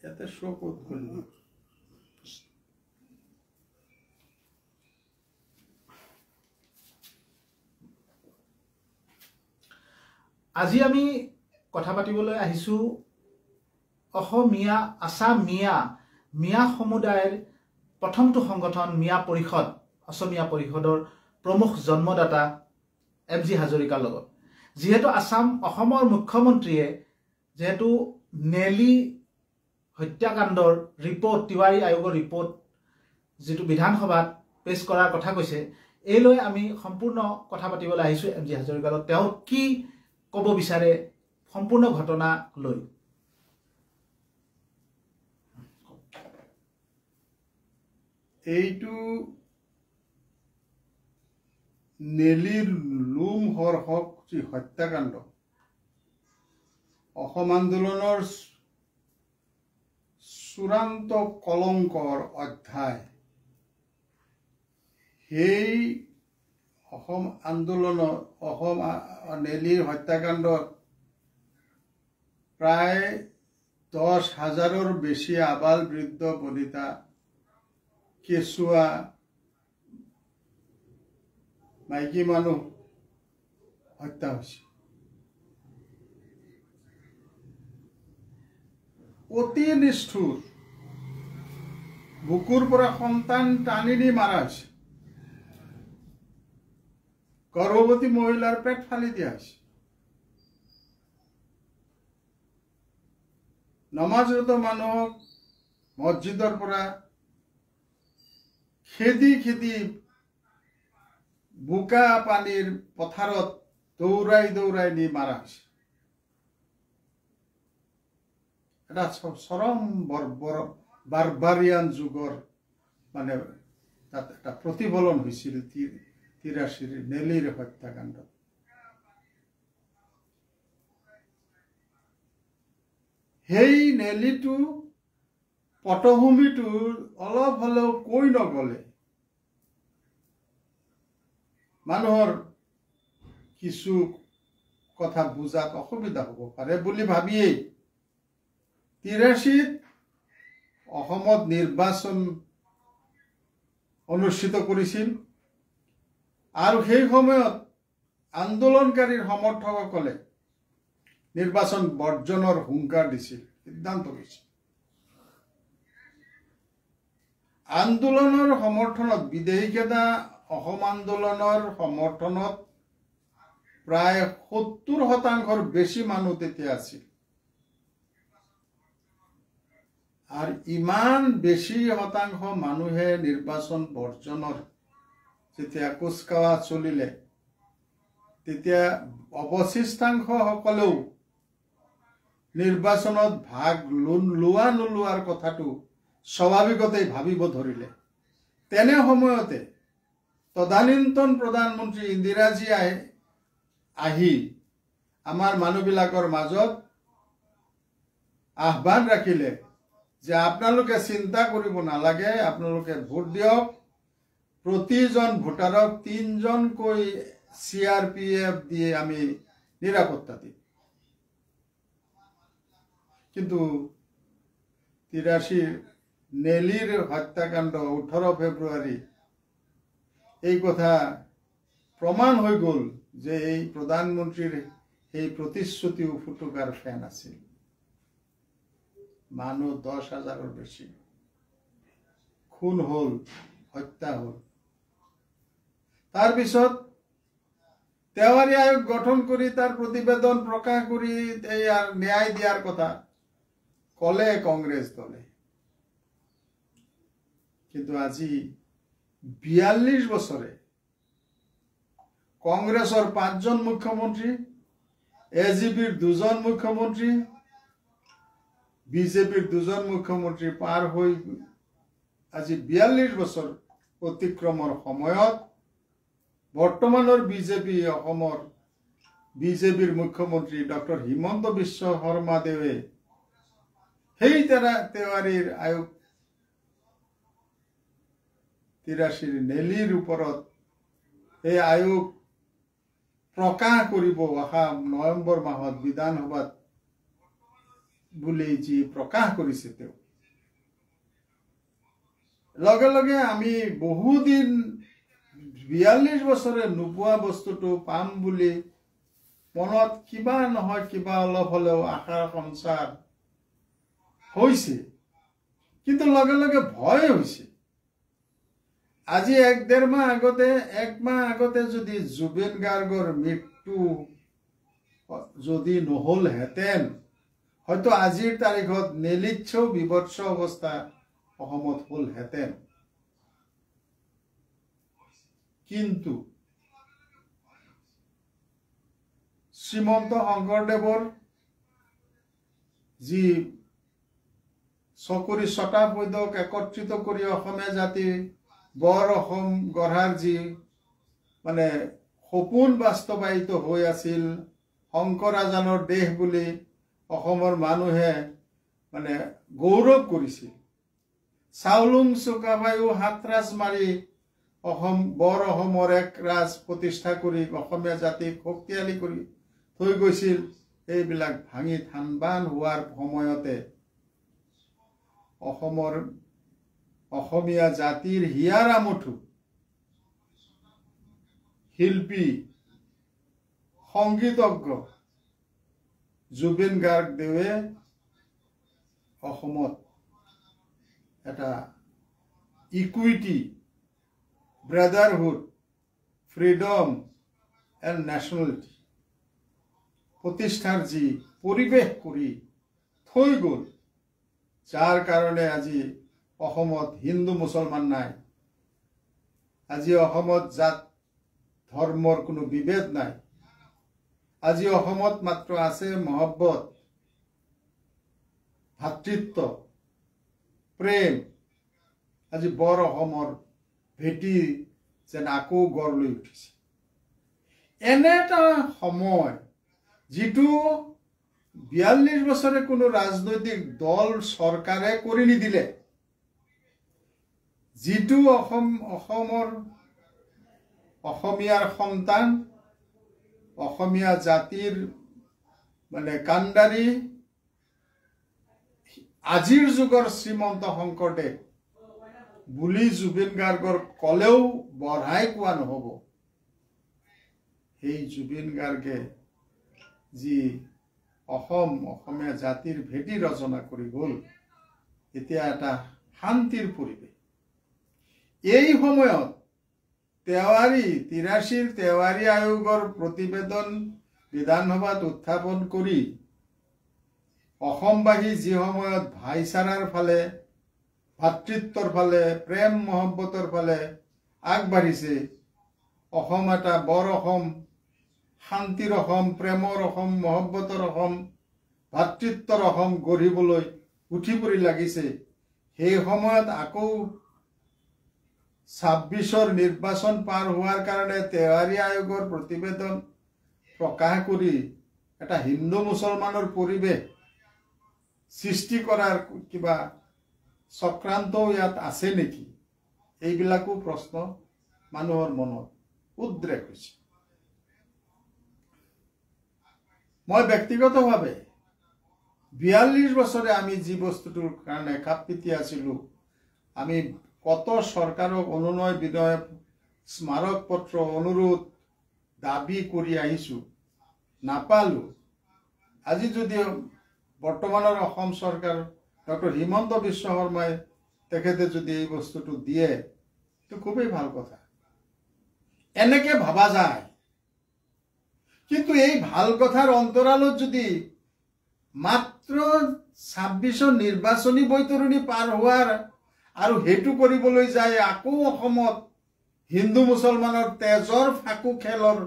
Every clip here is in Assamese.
ইয়াতে শো ক'ত কৰিলো আজি আমি কথা পাতিবলৈ আহিছো অসমীয়া আসাম মিয়া সমুদায়ৰ প্ৰথমটো সংগঠন মিয়া পৰিষদ অসমীয়া পৰিষদৰ প্ৰমুখ জন্মদাতা MG হাজৰিকাৰ লগত যেহেতু অসমৰ মুখ্যমন্ত্ৰীয়ে যেহেতু নেলি হত্যাকাণ্ডৰ ৰিপোৰ্ট তিৱাৰী আয়োগৰ ৰিপোৰ্ট যেটো বিধানসভাত পেশ কৰাৰ কথা কৈছে এই লৈ আমি সম্পূৰ্ণ কথা পাতিবলৈ আহিছো MG হাজৰিকাৰ লগত তেওঁ কি ক'ব বিচাৰে সম্পূৰ্ণ ঘটনা লৈ এইটো নেলিৰ লুম হৰহক যি হত্যাকাণ্ড অসম আন্দোলনৰ চূড়ান্ত কলংকৰ অধ্যায় সেই অসম আন্দোলনৰ অসম নেলিৰ হত্যাকাণ্ডত প্ৰায় 10,000ৰ বেছি আবাল বৃদ্ধ বনিতা কেঁচুৱা মাইকী মানুহ হত্যা হৈছে অতি নিষ্ঠুৰ বুকুৰ পৰা সন্তান টানি নি মাৰা হৈছে গৰ্ভৱতী মহিলাৰ পেট ফালি দিয়া হৈছে নমাজৰত মানুহক মছজিদৰ পৰা খেদি বোকা পানীৰ পথাৰত দৌৰাই নি মাৰা হৈছে এটা চৰম বাৰবাৰিয়ান যুগৰ মানে তাত এটা প্ৰতিফলন হৈছিল 83 নেলিৰ হত্যাকাণ্ড সেই নেলিটো পটভূমিটো অলপ হলেও কৈ নগলে মানুহৰ কিছু কথা বুজাত অসুবিধা হ'ব পাৰে বুলি ভাবিয়েই 83 অসমত নিৰ্বাচন অনুষ্ঠিত কৰিছিল আৰু সেই সময়ত আন্দোলনকাৰীৰ সমৰ্থকসকলে নিৰ্বাচন বৰ্জনৰ হুংকাৰ দিছিল সিদ্ধান্ত লৈছিল আন্দোলনৰ সমৰ্থনত বিদেশীকেইটা অসম আন্দোলনৰ সমৰ্থনত প্ৰায় 70% বেছি মানুহ তেতিয়া আছিল আর ইমান বেশি শতাংশ মানুহে নির্বাচন বর্জনের যেতিয়া কুচকাওয়া চলিলে তেতিয়া অবশিষ্টাংশ সকলেও নির্বাচনত ভাগ লোৱা নোলোৱাৰ কথাটো স্বাভাৱিকতেই ভাবিব ধৰিলে তেনে সময়তে তদানীন্তন প্ৰধানমন্ত্ৰী ইন্দিৰাজী আহি আমাৰ মানুহবিলাকৰ মাজত আহ্বান ৰাখিলে যে আপোনালোকে চিন্তা কৰিব নালাগে আপোনালোকে ভোট দিয়ক প্ৰতিজন ভোটাৰক 3 জনকৈ CRPF দিয়ে আমি নিৰাপত্তা দিম কিন্তু 83 নেলিৰ হত্যাকাণ্ড 18 ফেব্ৰুৱাৰী এই কথা প্ৰমাণ হৈ গল যে এই প্ৰধানমন্ত্ৰীৰ এই প্ৰতিশ্ৰুতি ফুটুকাৰ ফেন আছিল মানুহ 10,000ৰ বেছি খুন হল হত্যা হল তাৰ পিছত তেওয়াৰী আয়োগ গঠন কৰি তাৰ প্ৰতিবেদন প্ৰকাশ কৰি ইয়াৰ ন্যায় দিয়াৰ কথা কলে কংগ্ৰেছ দলে কিন্তু আজি 42 বছৰে কংগ্ৰেছৰ 5 জন মুখ্যমন্ত্ৰী AGPৰ 2 জন মুখ্যমন্ত্ৰী বিজেপিৰ 2 জন মুখ্যমন্ত্ৰী পাৰ হৈ আজি 42 বছৰ অতিক্ৰমৰ সময়ত বৰ্তমানৰ বিজেপি অসমৰ বিজেপিৰ মুখ্যমন্ত্ৰী ডক্টৰ হিমন্ত বিশ্ব শৰ্মা দেৱে সেই তেওয়াৰীৰ আয়োগ 83 নেলিৰ ওপৰত এই আয়োগ প্ৰকাশ কৰিব অহা নৱেম্বৰ মাহত বিধানসভাত বুলি যি প্ৰকাশ কৰিছে তেওঁ লগে লগে আমি বহুদিন 42 বছৰে নোপোৱা বস্তুটো পাম বুলি মনত কিবা নহয় কিবা অলপ হলেও আশাৰ সঞ্চাৰ হৈছে কিন্তু লগে লগে ভয় হৈছে আজি 1-1.5 মাহ আগতে 1 মাহ আগতে যদি জুবিন গাৰ্গৰ মৃত্যু যদি নহল হেতেন হয়তো আজিৰ তাৰিখত নেলিচ্ছও বিভৎস অৱস্থা অসমত হল হেতেন কিন্তু শ্ৰীমন্ত শংকৰদেৱৰ যি চকুৰি শতাব্দীক একত্ৰিত কৰি অসমীয়া জাতি বৰ অসম গঢ়াৰ যি মানে সপোন বাস্তৱায়িত হৈ আছিল শংকৰ আজানৰ দেশ বুলি অসমৰ মানুহে মানে গৌৰৱ কৰিছিল চাউলুং চুকাফাইও হাতৰাজ মাৰি অসম বৰ অসমৰ এক ৰাজ প্ৰতিষ্ঠা কৰি অসমীয়া জাতিক শক্তিশালী কৰি থৈ গৈছিল এইবিলাক ভাঙি থানবান হোৱাৰ সময়তে অসমৰ অসমীয়া জাতিৰ হিয়াৰ আমঠু শিল্পী সংগীতজ্ঞ জুবিন গাৰ্গদেৱে অসমত এটা equity brotherhood freedom and nationality প্ৰতিষ্ঠাৰ যি পৰিৱেশ কৰি থৈ গ'ল যাৰ কাৰণে আজি অসমত হিন্দু মুছলমান নাই আজি অসমত জাত ধৰ্মৰ কোনো বিভেদ নাই আজি অসমত মাত্ৰ আছে মহব্বত ভাতৃত্ব প্ৰেম আজি বৰ অসমৰ ভেটি যেন আকৌ গঢ় লৈ উঠিছে এনে এটা সময় যিটো 42 বছৰে কোনো ৰাজনৈতিক দল চৰকাৰে কৰি নিদিলে যিটো অসমৰ অসমীয়াৰ সন্তান অসমীয়া জাতিৰ মানে কাণ্ডাৰী আজিৰ যুগৰ শ্ৰীমন্ত শংকৰদেৱ বুলি জুবিন গাৰ্গৰ কলেও বঢ়াই কোৱা নহব সেই জুবিন গাৰ্গে যি অসমীয়া জাতিৰ ভেটি ৰচনা কৰি গ'ল এতিয়া এটা শান্তিৰ পৰিৱেশ এই সময়ত 83 তেওৱাৰী আয়োগৰ প্ৰতিবেদন বিধানসভাত উত্থাপন কৰি অসমবাসী যি সময়ত ভাইচাৰাৰ ফালে ভাতৃত্বৰ ফালে প্ৰেম মহব্বতৰ ফালে আগবাঢ়িছে অসম এটা বৰ অসম শান্তিৰ অসম প্ৰেমৰ অসম মহব্বতৰ অসম ভাতৃত্বৰ অসম গঢ়িবলৈ উঠি পৰি লাগিছে সেই সময়ত আকৌ 26ৰ নিৰ্বাচন পাৰ হোৱাৰ কাৰণে তেওৱাৰী আয়োগৰ প্ৰতিবেদন প্ৰকাশ কৰি এটা হিন্দু মুছলমানৰ পৰিৱেশ সৃষ্টি কৰাৰ কিবা চক্ৰান্ত ইয়াত আছে নেকি এইবিলাকো প্ৰশ্ন মানুহৰ মনত উদ্ৰেক হৈছে মই ব্যক্তিগতভাৱে 42 বছৰে আমি যি বস্তুটোৰ কাৰণে কাপপিতি আছিলোঁ আমি কত সৰকাৰক অনুনয় বিনয় স্মাৰক পত্ৰ অনুৰোধ দাবি কৰি আহিছো নাপালো আজি যদি বৰ্তমানৰ অসম সরকার ডক্টর হিমন্ত বিশ্ব শর্মাই তেখেতে যদি এই বস্তুটো দিয়ে তো খুবই ভাল কথা এনেকে ভাবা যায় কিন্তু এই ভাল কথাৰ অন্তৰালত যদি মাত্ৰ 26ৰ নিৰ্বাচনী বৈতৰণি পাৰ হোৱাৰ আৰু হেতু কৰিবলৈ যায় আকৌ অসমত হিন্দু মুছলমানৰ তেজৰ ফাকু খেলৰ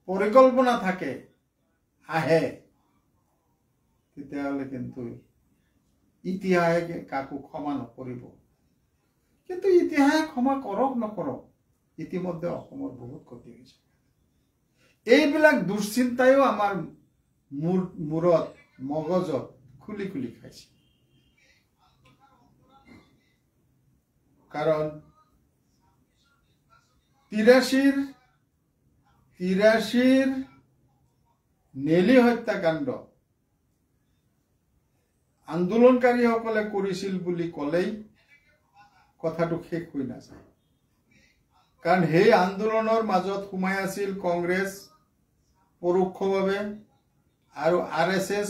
পৰিকল্পনা থাকে আহে তেতিয়াহলে কিন্তু ইতিহাসে কাকো ক্ষমা নকৰিব কিন্তু ইতিহাসে ক্ষমা কৰক নকৰক ইতিমধ্যে অসমৰ বহুত ক্ষতি হৈছে এইবিলাক দুশ্চিন্তায়ো আমাৰ মূৰত মগজত খুলি খুলি খাইছে কাৰণ 83 নেলি হত্যাকাণ্ড আন্দোলনকাৰীসকলে কৰিছিল বুলি ক'লেই কথাটো শেষ হৈ নাযায়। কাৰণ সেই আন্দোলনৰ মাজত সোমাই আছিল কংগ্ৰেছ পৰোক্ষভাৱে আৰু RSS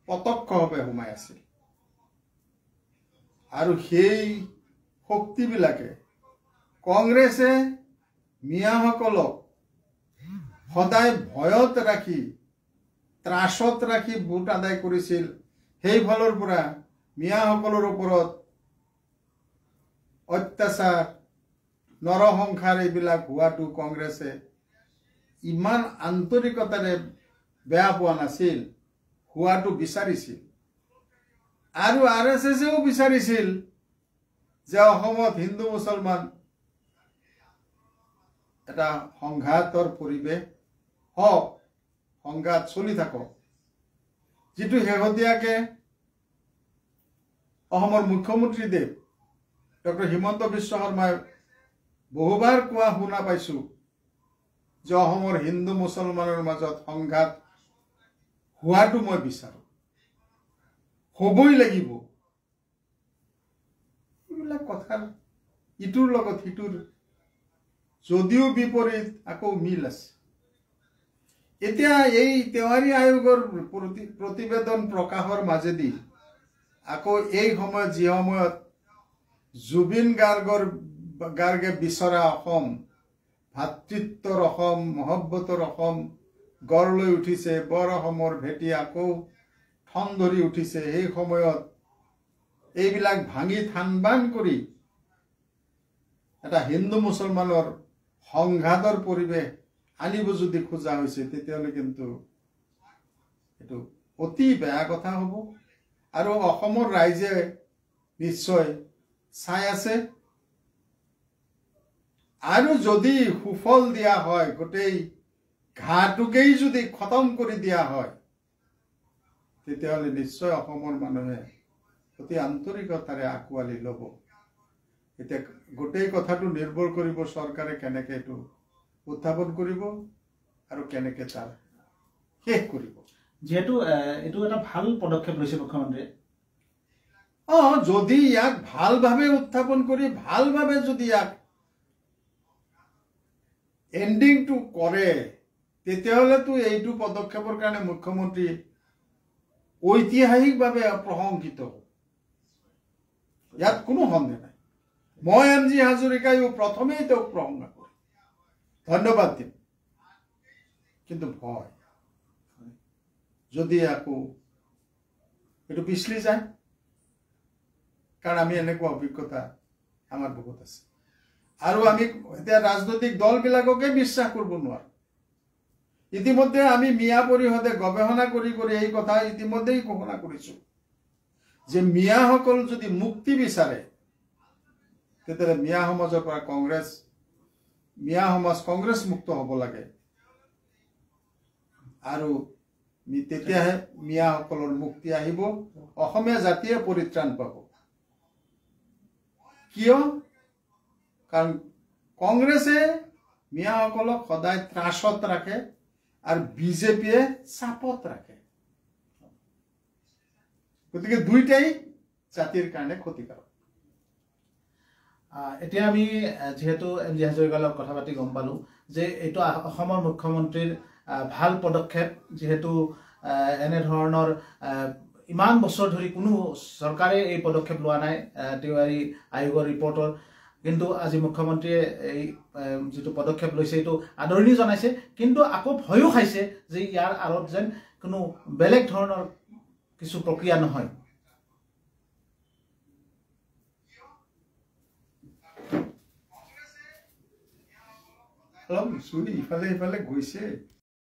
প্ৰত্যক্ষভাৱে সোমাই আছিল। আৰু সেই শক্তিবিলাকে কংগ্ৰেছে মিয়াসকলক সদায় ভয়ত ৰাখি ত্ৰাসত ৰাখি ভোট আদায় কৰিছিল। সেইফালৰ পৰা মিয়াসকলৰ ওপৰত অত্যাচাৰ নৰসংসাৰ এইবিলাক হোৱাটো কংগ্ৰেছে ইমান আন্তৰিকতাৰে বেয়া পোৱা নাছিল, হোৱাটো বিচাৰিছিল। আৰু RSSও বিচাৰিছিল যে অসমত হিন্দু মুছলমান এটা সংঘাতৰ পৰিৱেশ হওক, সংঘাত চলি থাকক। যিটো শেহতীয়াকে অসমৰ মুখ্যমন্ত্ৰীদেৱ ডক্টৰ হিমন্ত বিশ্ব শৰ্মাই বহুবাৰ কোৱা শুনা পাইছো যে অসমৰ হিন্দু মুছলমানৰ মাজত সংঘাত হোৱাটো মই বিচাৰো, হ'বই লাগিব। এইবিলাক কথাৰ ইটোৰ লগত সিটোৰ যদিও বিপৰীত আকৌ মিল আছে। এতিয়া এই তেওৱাৰী আয়োগৰ প্ৰতিবেদন প্ৰকাশৰ মাজেদি আকৌ এই সময়ত যি সময়ত জুবিন গাৰ্গে বিচৰা অসম, ভাতৃত্বৰ অসম, মহব্বতৰ অসম গঢ় লৈ উঠিছে, বৰ অসমৰ ভেটি আকৌ ঠন ধৰি উঠিছে, সেই সময়ত এইবিলাক ভাঙি থানবান কৰি এটা হিন্দু মুছলমানৰ সংঘাতৰ পৰিৱেশ আনিব যদি খোজা হৈছে, তেতিয়াহ'লে কিন্তু এইটো অতি বেয়া কথা হ'ব। আৰু অসমৰ ৰাইজে নিশ্চয় চাই আছে। আৰু যদি সুফল দিয়া হয়, গোটেই ঘাটোকেই যদি খতম কৰি দিয়া হয়, তেতিয়াহ'লে নিশ্চয় অসমৰ মানুহে অতি আন্তৰিকতাৰে আঁকোৱালি ল'ব। এতিয়া গোটেই কথাটো নিৰ্ভৰ কৰিব চৰকাৰে কেনেকৈ এইটো উত্থাপন কৰিব আৰু কেনেকৈ তাৰ শেষ কৰিব। যেহেতু এইটো এটা ভাল পদক্ষেপ লৈছে মুখ্যমন্ত্ৰীয়ে। যদি ইয়াক ভালভাৱে উত্থাপন কৰি ভালভাৱে যদি ইয়াক এণ্ডিংটো কৰে, তেতিয়াহ'লেতো এইটো পদক্ষেপৰ কাৰণে মুখ্যমন্ত্ৰী ঐতিহাসিকভাৱে প্ৰশংসিত হ'ব। ইয়াত কোনো সন্দেহ নাই। মই এম.জি. হাজৰিকায়ো প্ৰথমেই তেওঁক প্ৰশংসা কৰিম, ধন্যবাদ দিম। কিন্তু ভয় যদি আকৌ এইটো পিছলি যায়, কাৰণ আমি এনেকুৱা অভিজ্ঞতা আমাৰ বহুত আছে। আৰু আমি এতিয়া ৰাজনৈতিক দলবিলাককে বিশ্বাস কৰিব নোৱাৰো। ইতিমধ্যে আমি মিয়া পৰিষদে গৱেষণা কৰি এই কথা ইতিমধ্যেই ঘোষণা কৰিছো যে মিয়াসকল যদি মুক্তি বিচাৰে, তেতিয়াহ'লে মিয়া সমাজৰ পৰা মিয়া সমাজ কংগ্ৰেছ মুক্ত হ'ব লাগে। আৰু তেতিয়াহে মিয়াসকলৰ মুক্তি আহিব, অসমীয়া জাতিয়ে পৰিত্ৰাণ পাব। কিয়? কাৰণ কংগ্ৰেছে মিয়াসকলক সদায় ত্ৰাসত ৰাখে আৰু বিজেপিয়ে চাপত ৰাখে। গতিকে দুইটাই জাতিৰ কাৰণে ক্ষতিকাৰক। এতিয়া আমি যেহেতু এম.জি. হাজৰিকাৰ লগত কথা পাতি গম পালো যে এইটো অসমৰ মুখ্যমন্ত্ৰীৰ ভাল পদক্ষেপ। যিহেতু এনেধৰণৰ ইমান বছৰ ধৰি কোনো চৰকাৰে এই পদক্ষেপ লোৱা নাই তেওৱাৰী আয়োগৰ ৰিপৰ্টৰ, কিন্তু আজি মুখ্যমন্ত্ৰীয়ে এই যিটো পদক্ষেপ লৈছে এইটো আদৰণি জনাইছে, কিন্তু আকৌ ভয়ো খাইছে যে ইয়াৰ আঁৰত যেন কোনো বেলেগ ধৰণৰ কিছু প্ৰক্ৰিয়া নহয়। অলপ চুৰি ইফালে সিফালে গৈছে।